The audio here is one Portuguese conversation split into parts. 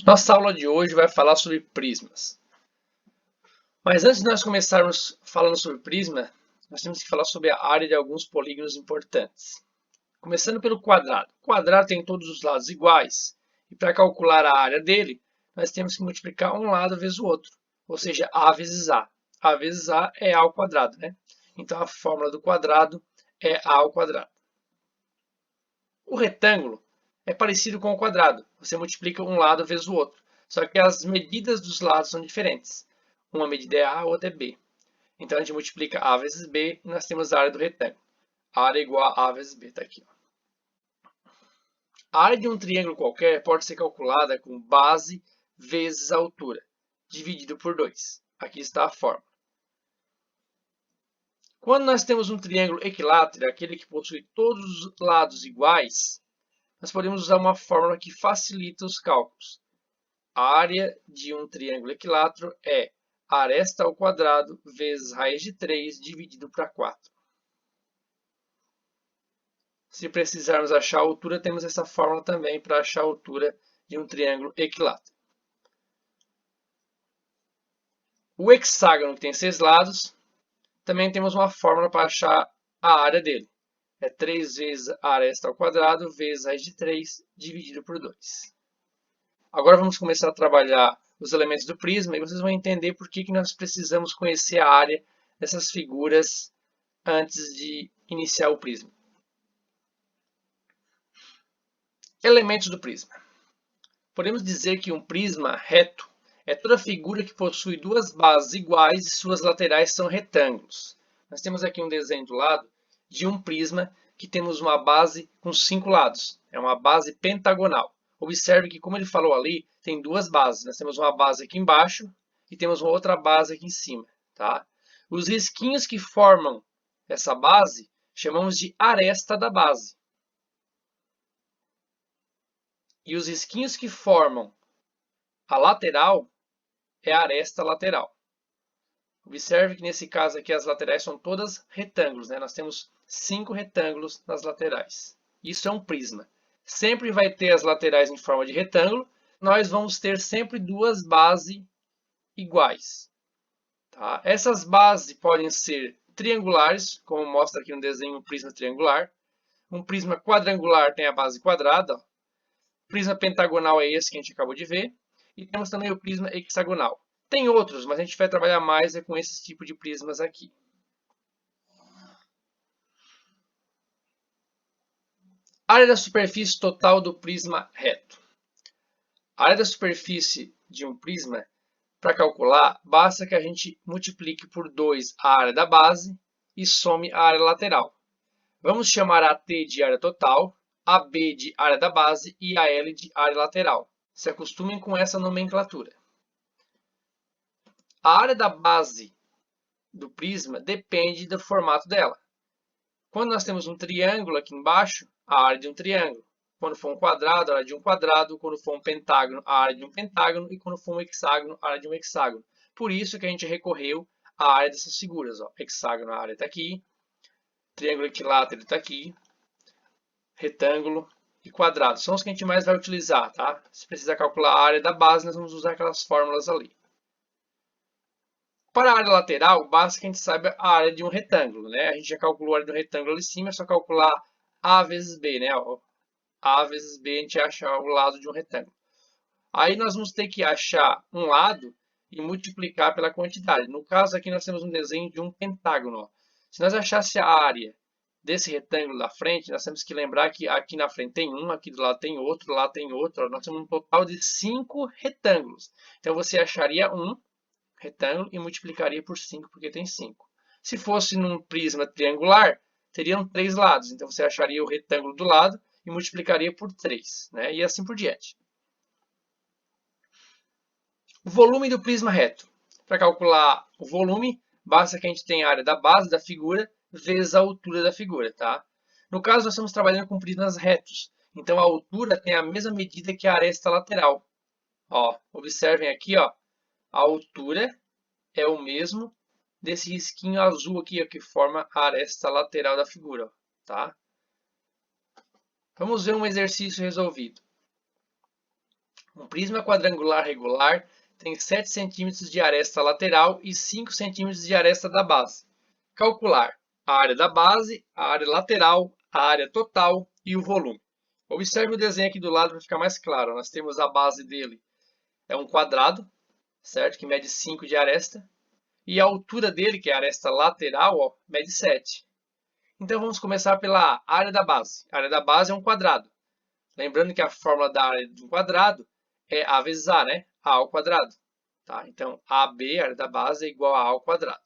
Nossa aula de hoje vai falar sobre prismas. Mas antes de nós começarmos falando sobre prisma, nós temos que falar sobre a área de alguns polígonos importantes. Começando pelo quadrado. O quadrado tem todos os lados iguais. E para calcular a área dele, nós temos que multiplicar um lado vezes o outro. Ou seja, A vezes A. A vezes A é A ao quadrado, né? Então a fórmula do quadrado é A ao quadrado. O retângulo é parecido com o quadrado. Você multiplica um lado vezes o outro. Só que as medidas dos lados são diferentes. Uma medida é A, a outra é B. Então a gente multiplica A vezes B e nós temos a área do retângulo. A área é igual a A vezes B. Está aqui. A área de um triângulo qualquer pode ser calculada com base vezes a altura, dividido por 2. Aqui está a fórmula. Quando nós temos um triângulo equilátero, aquele que possui todos os lados iguais, nós podemos usar uma fórmula que facilita os cálculos. A área de um triângulo equilátero é aresta ao quadrado vezes raiz de 3 dividido por 4. Se precisarmos achar a altura, temos essa fórmula também para achar a altura de um triângulo equilátero. O hexágono, que tem 6 lados, também temos uma fórmula para achar a área dele. É 3 vezes a aresta ao quadrado vezes raiz de 3 dividido por 2. Agora vamos começar a trabalhar os elementos do prisma e vocês vão entender por que nós precisamos conhecer a área dessas figuras antes de iniciar o prisma. Elementos do prisma. Podemos dizer que um prisma reto é toda figura que possui duas bases iguais e suas laterais são retângulos. Nós temos aqui um desenho do lado de um prisma que temos uma base com 5 lados. É uma base pentagonal. Observe que, como ele falou ali, tem duas bases. Nós temos uma base aqui embaixo e temos uma outra base aqui em cima. Tá? Os risquinhos que formam essa base chamamos de aresta da base. E os risquinhos que formam a lateral é a aresta lateral. Observe que nesse caso aqui as laterais são todas retângulos, né? Nós temos 5 retângulos nas laterais. Isso é um prisma. Sempre vai ter as laterais em forma de retângulo. Nós vamos ter sempre duas bases iguais. Tá? Essas bases podem ser triangulares, como mostra aqui no desenho um prisma triangular. Um prisma quadrangular tem a base quadrada. Ó. O prisma pentagonal é esse que a gente acabou de ver. E temos também o prisma hexagonal. Tem outros, mas a gente vai trabalhar mais com esse tipo de prismas aqui. Área da superfície total do prisma reto. A área da superfície de um prisma, para calcular, basta que a gente multiplique por 2 a área da base e some a área lateral. Vamos chamar a T de área total, a B de área da base e a L de área lateral. Se acostumem com essa nomenclatura. A área da base do prisma depende do formato dela. Quando nós temos um triângulo aqui embaixo, a área de um triângulo. Quando for um quadrado, a área de um quadrado. Quando for um pentágono, a área de um pentágono. E quando for um hexágono, a área de um hexágono. Por isso que a gente recorreu à área dessas figuras. Ó. Hexágono, a área está aqui. Triângulo equilátero está aqui. Retângulo e quadrado. São os que a gente mais vai utilizar. Tá? Se precisar calcular a área da base, nós vamos usar aquelas fórmulas ali. Para a área lateral, basta que a gente saiba a área de um retângulo. Né? A gente já calculou a área do retângulo ali em cima, é só calcular A vezes B. Né? A vezes B a gente acha o lado de um retângulo. Aí nós vamos ter que achar um lado e multiplicar pela quantidade. No caso aqui nós temos um desenho de um pentágono. Ó. Se nós achasse a área desse retângulo da frente, nós temos que lembrar que aqui na frente tem um, aqui do lado tem outro, lá tem outro. Ó. Nós temos um total de 5 retângulos. Então você acharia um retângulo e multiplicaria por 5, porque tem 5. Se fosse num prisma triangular, teriam 3 lados. Então você acharia o retângulo do lado e multiplicaria por 3, né? E assim por diante. O volume do prisma reto. Para calcular o volume, basta que a gente tenha a área da base da figura vezes a altura da figura. Tá? No caso, nós estamos trabalhando com prismas retos. Então a altura tem a mesma medida que a aresta lateral. Ó, observem aqui, ó, a altura é o mesmo desse risquinho azul aqui, ó, que forma a aresta lateral da figura. Ó, tá? Vamos ver um exercício resolvido. Um prisma quadrangular regular tem 7 cm de aresta lateral e 5 cm de aresta da base. Calcular a área da base, a área lateral, a área total e o volume. Observe o desenho aqui do lado para ficar mais claro. Nós temos a base dele, é um quadrado, certo? Que mede 5 de aresta. E a altura dele, que é a aresta lateral, ó, mede 7. Então vamos começar pela área da base. A área da base é um quadrado. Lembrando que a fórmula da área de um quadrado é A vezes A, né? A ao quadrado. Tá? Então, AB, a área da base, é igual a A ao quadrado.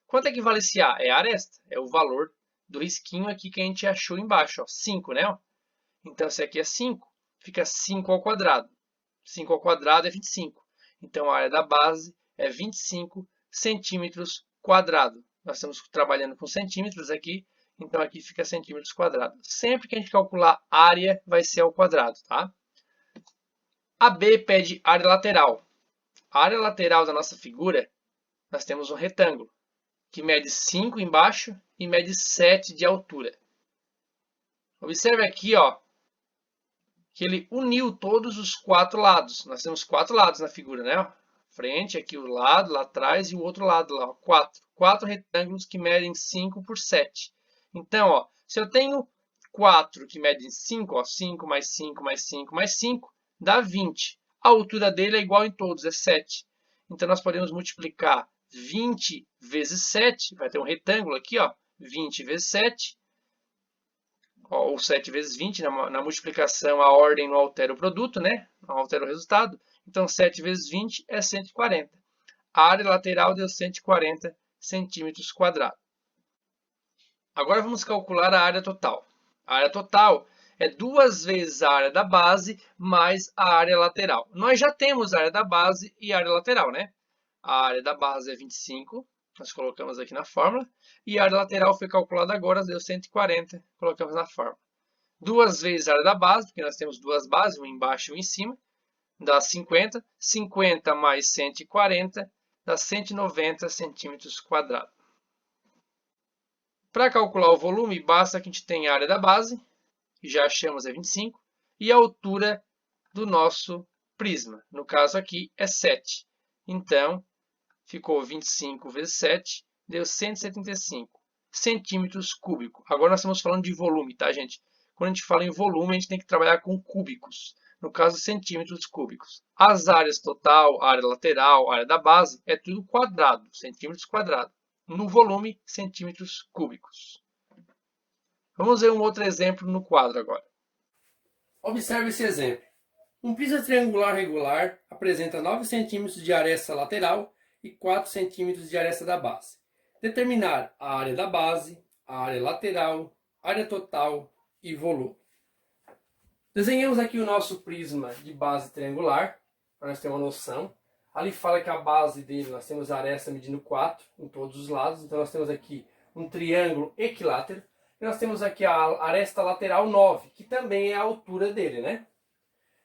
Quanto é que vale esse A? É a aresta. É o valor do risquinho aqui que a gente achou embaixo. Ó, 5, né? Ó. Então, se aqui é 5, fica 5 ao quadrado. 5 ao quadrado é 25. Então, a área da base é 25 centímetros quadrados. Nós estamos trabalhando com centímetros aqui, então aqui fica centímetros quadrados. Sempre que a gente calcular área, vai ser ao quadrado, tá? A B pede área lateral. A área lateral da nossa figura, nós temos um retângulo, que mede 5 embaixo e mede 7 de altura. Observe aqui, ó, que ele uniu todos os 4 lados. Nós temos 4 lados na figura, né? Frente, aqui o lado, lá atrás e o outro lado lá, 4. 4 retângulos que medem 5 por 7. Então, ó, se eu tenho 4 que medem 5, ó, 5 mais 5 mais 5 mais 5, dá 20. A altura dele é igual em todos, é 7. Então, nós podemos multiplicar 20 vezes 7, vai ter um retângulo aqui, ó, 20 vezes 7, ou 7 vezes 20, na multiplicação a ordem não altera o produto, né? Não altera o resultado. Então, 7 vezes 20 é 140. A área lateral deu 140 centímetros quadrados. Agora vamos calcular a área total. A área total é 2 vezes a área da base mais a área lateral. Nós já temos a área da base e a área lateral, né? A área da base é 25, nós colocamos aqui na fórmula. E a área lateral foi calculada agora, deu 140, colocamos na fórmula. 2 vezes a área da base, porque nós temos duas bases, uma embaixo e uma em cima, dá 50. 50 mais 140 dá 190 centímetros quadrados. Para calcular o volume, basta que a gente tenha a área da base, que já achamos é 25, e a altura do nosso prisma. No caso aqui é 7. Então, ficou 25 vezes 7, deu 175 centímetros cúbicos. Agora nós estamos falando de volume, tá, gente? Quando a gente fala em volume, a gente tem que trabalhar com cúbicos. No caso, centímetros cúbicos. As áreas total, área lateral, área da base, é tudo quadrado, centímetros quadrados. No volume, centímetros cúbicos. Vamos ver um outro exemplo no quadro agora. Observe esse exemplo. Um prisma triangular regular apresenta 9 cm de aresta lateral e 4 cm de aresta da base. Determinar a área da base, a área lateral, área total e volume. Desenhamos aqui o nosso prisma de base triangular, para nós termos uma noção. Ali fala que a base dele, nós temos a aresta medindo 4 em todos os lados. Então nós temos aqui um triângulo equilátero. E nós temos aqui a aresta lateral 9, que também é a altura dele, né?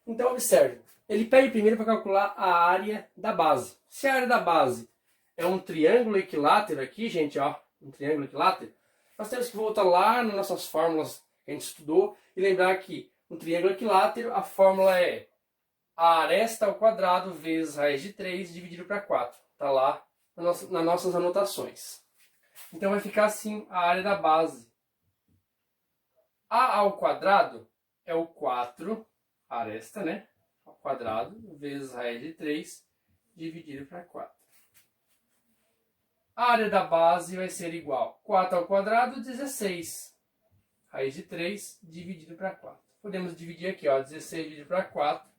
Então observe, ele pede primeiro para calcular a área da base. Se a área da base é um triângulo equilátero aqui, gente, ó, um triângulo equilátero, nós temos que voltar lá nas nossas fórmulas que a gente estudou e lembrar que um triângulo equilátero, a fórmula é a aresta ao quadrado vezes raiz de 3 dividido para 4. Está lá nas nossas anotações. Então vai ficar assim a área da base. A ao quadrado é o 4, aresta, né? Ao quadrado vezes raiz de 3 dividido para 4. A área da base vai ser igual a 4 ao quadrado, 16. Raiz de 3 dividido para 4. Podemos dividir aqui, ó, 16 dividido para 4.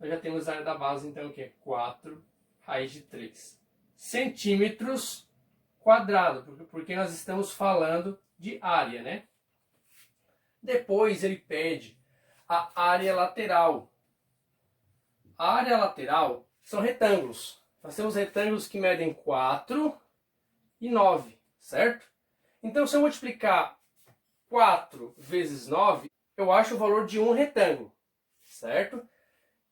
Nós já temos a área da base, então, que é 4 raiz de 3 centímetros quadrado, porque nós estamos falando de área, né? Depois ele pede a área lateral. A área lateral são retângulos. Nós temos retângulos que medem 4 e 9, certo? Então, se eu multiplicar 4 vezes 9, eu acho o valor de um retângulo, certo?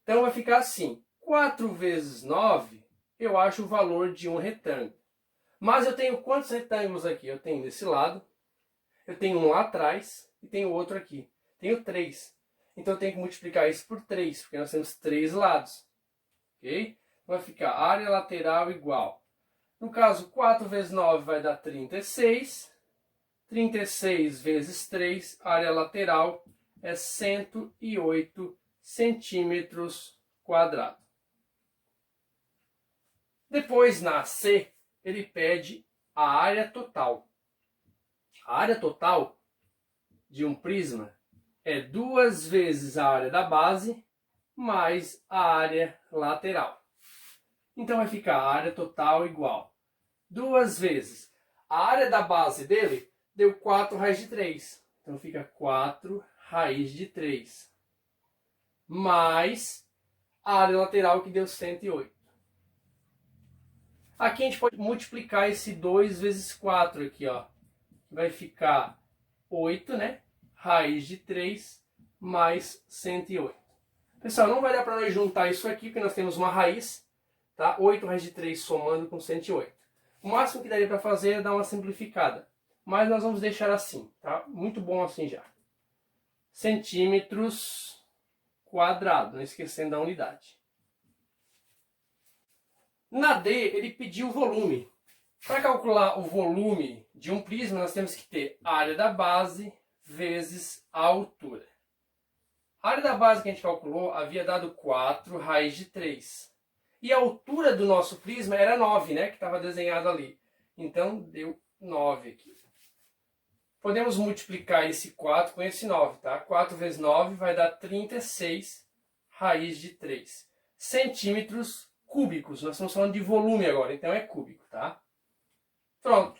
Então, vai ficar assim. 4 vezes 9, eu acho o valor de um retângulo. Mas eu tenho quantos retângulos aqui? Eu tenho desse lado, eu tenho um lá atrás e tenho outro aqui. Tenho 3. Então tem que multiplicar isso por 3, porque nós temos 3 lados. Ok? Vai ficar área lateral igual. No caso, 4 vezes 9 vai dar 36. 36 vezes 3, área lateral é 108 centímetros quadrados. Depois, na C, ele pede a área total. A área total de um prisma é 2 vezes a área da base mais a área lateral. Então vai ficar a área total igual 2 vezes a área da base dele deu 4 raiz de 3. Então fica 4 raiz de 3 mais a área lateral que deu 108. Aqui a gente pode multiplicar esse 2 vezes 4 aqui, ó. Vai ficar 8, né? Raiz de 3 mais 108. Pessoal, não vai dar para nós juntar isso aqui, porque nós temos uma raiz, tá? 8 raiz de 3 somando com 108. O máximo que daria para fazer é dar uma simplificada. Mas nós vamos deixar assim, tá? Muito bom assim já. Centímetros quadrados, não esquecendo da unidade. Na D, ele pediu o volume. Para calcular o volume de um prisma, nós temos que ter a área da base vezes a altura. A área da base que a gente calculou havia dado 4 raiz de 3. E a altura do nosso prisma era 9, né? Que estava desenhado ali. Então, deu 9 aqui. Podemos multiplicar esse 4 com esse 9, tá? 4 vezes 9 vai dar 36 raiz de 3 centímetros cúbicos. Nós estamos falando de volume agora, então é cúbico, tá? Pronto.